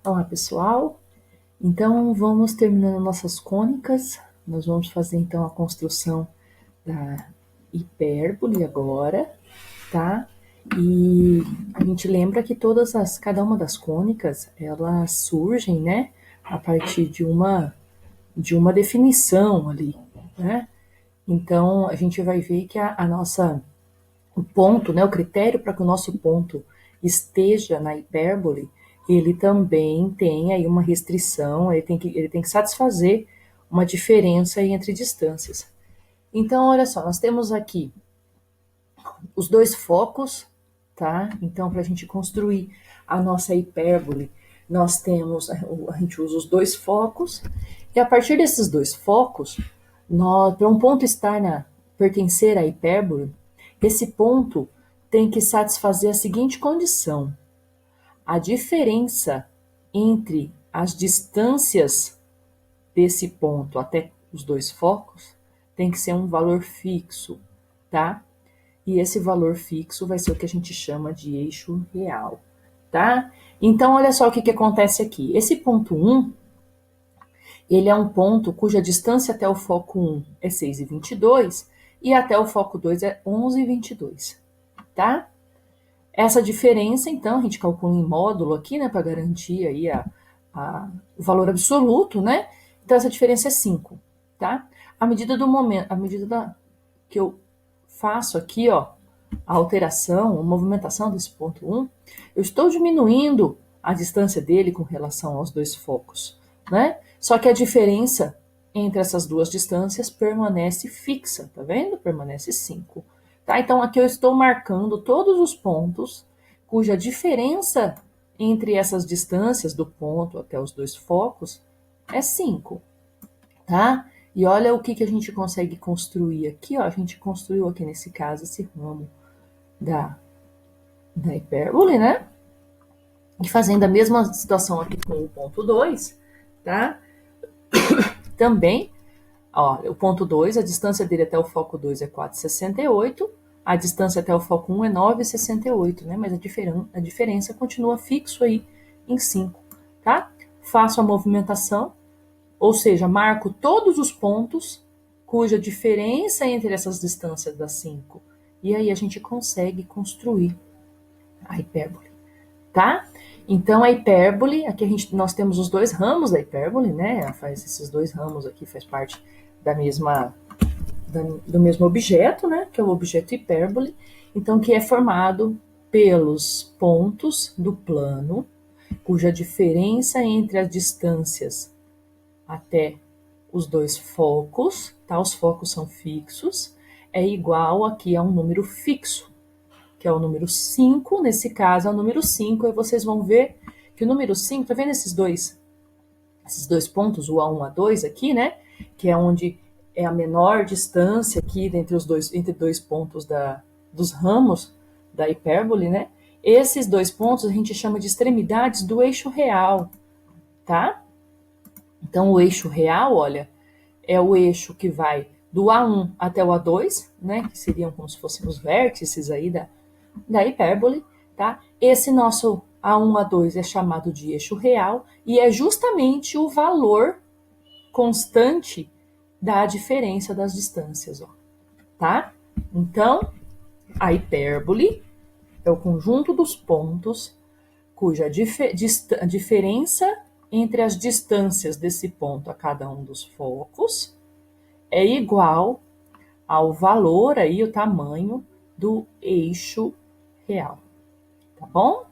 Olá, pessoal. Então, vamos terminando nossas cônicas. Nós vamos fazer, então, a construção da hipérbole agora, tá? E a gente lembra que cada uma das cônicas, elas surgem, né, a partir de uma definição ali, né? Então, a gente vai ver que o ponto, né, o critério para que o nosso ponto esteja na hipérbole, ele também tem aí uma restrição, ele tem que satisfazer uma diferença aí entre distâncias. Então, olha só, nós temos aqui os dois focos, tá? Então, para a gente construir a nossa hipérbole, a gente usa os dois focos, e a partir desses dois focos, para um ponto pertencer à hipérbole, esse ponto tem que satisfazer a seguinte condição: a diferença entre as distâncias desse ponto até os dois focos tem que ser um valor fixo, tá? E esse valor fixo vai ser o que a gente chama de eixo real, tá? Então, olha só o que acontece aqui. Esse ponto 1, ele é um ponto cuja distância até o foco 1 é 6,22 e até o foco 2 é 11,22, tá? Essa diferença, então, a gente calcula em módulo aqui, né, para garantir aí o valor absoluto, né? Então, essa diferença é 5, tá? Que eu faço aqui, ó, a alteração, a movimentação desse ponto 1, eu estou diminuindo a distância dele com relação aos dois focos, né? Só que a diferença entre essas duas distâncias permanece fixa, tá vendo? Permanece 5. Tá? Então, aqui eu estou marcando todos os pontos cuja diferença entre essas distâncias do ponto até os dois focos é 5, tá? E olha o que a gente consegue construir aqui, ó. A gente construiu aqui nesse caso esse ramo da hipérbole, né? E fazendo a mesma situação aqui com o ponto 2, tá? Também, ó, o ponto 2, a distância dele até o foco 2 é 4,68, a distância até o foco 1 é 9,68, né? Mas a diferença continua fixo aí em 5, tá? Faço a movimentação, ou seja, marco todos os pontos cuja diferença entre essas distâncias dá 5. E aí a gente consegue construir a hipérbole, tá? Então, a hipérbole, aqui nós temos os dois ramos da hipérbole, né? Esses dois ramos aqui faz parte do mesmo objeto, né? Que é o objeto hipérbole. Então, que é formado pelos pontos do plano, cuja diferença entre as distâncias até os dois focos, tá? Os focos são fixos, é igual aqui a um número fixo, que é o número 5, nesse caso é o número 5, e vocês vão ver que o número 5, tá vendo esses dois pontos, o A1 e A2 aqui, né? Que é onde é a menor distância aqui entre dois pontos dos ramos da hipérbole, né? Esses dois pontos a gente chama de extremidades do eixo real, tá? Então, o eixo real, olha, é o eixo que vai do A1 até o A2, né? Que seriam como se fossem os vértices aí da hipérbole, tá? Esse nosso A1, A2 é chamado de eixo real e é justamente o valor constante da diferença das distâncias, ó, tá? Então, a hipérbole é o conjunto dos pontos cuja diferença entre as distâncias desse ponto a cada um dos focos é igual ao valor aí, o tamanho do eixo real, tá bom?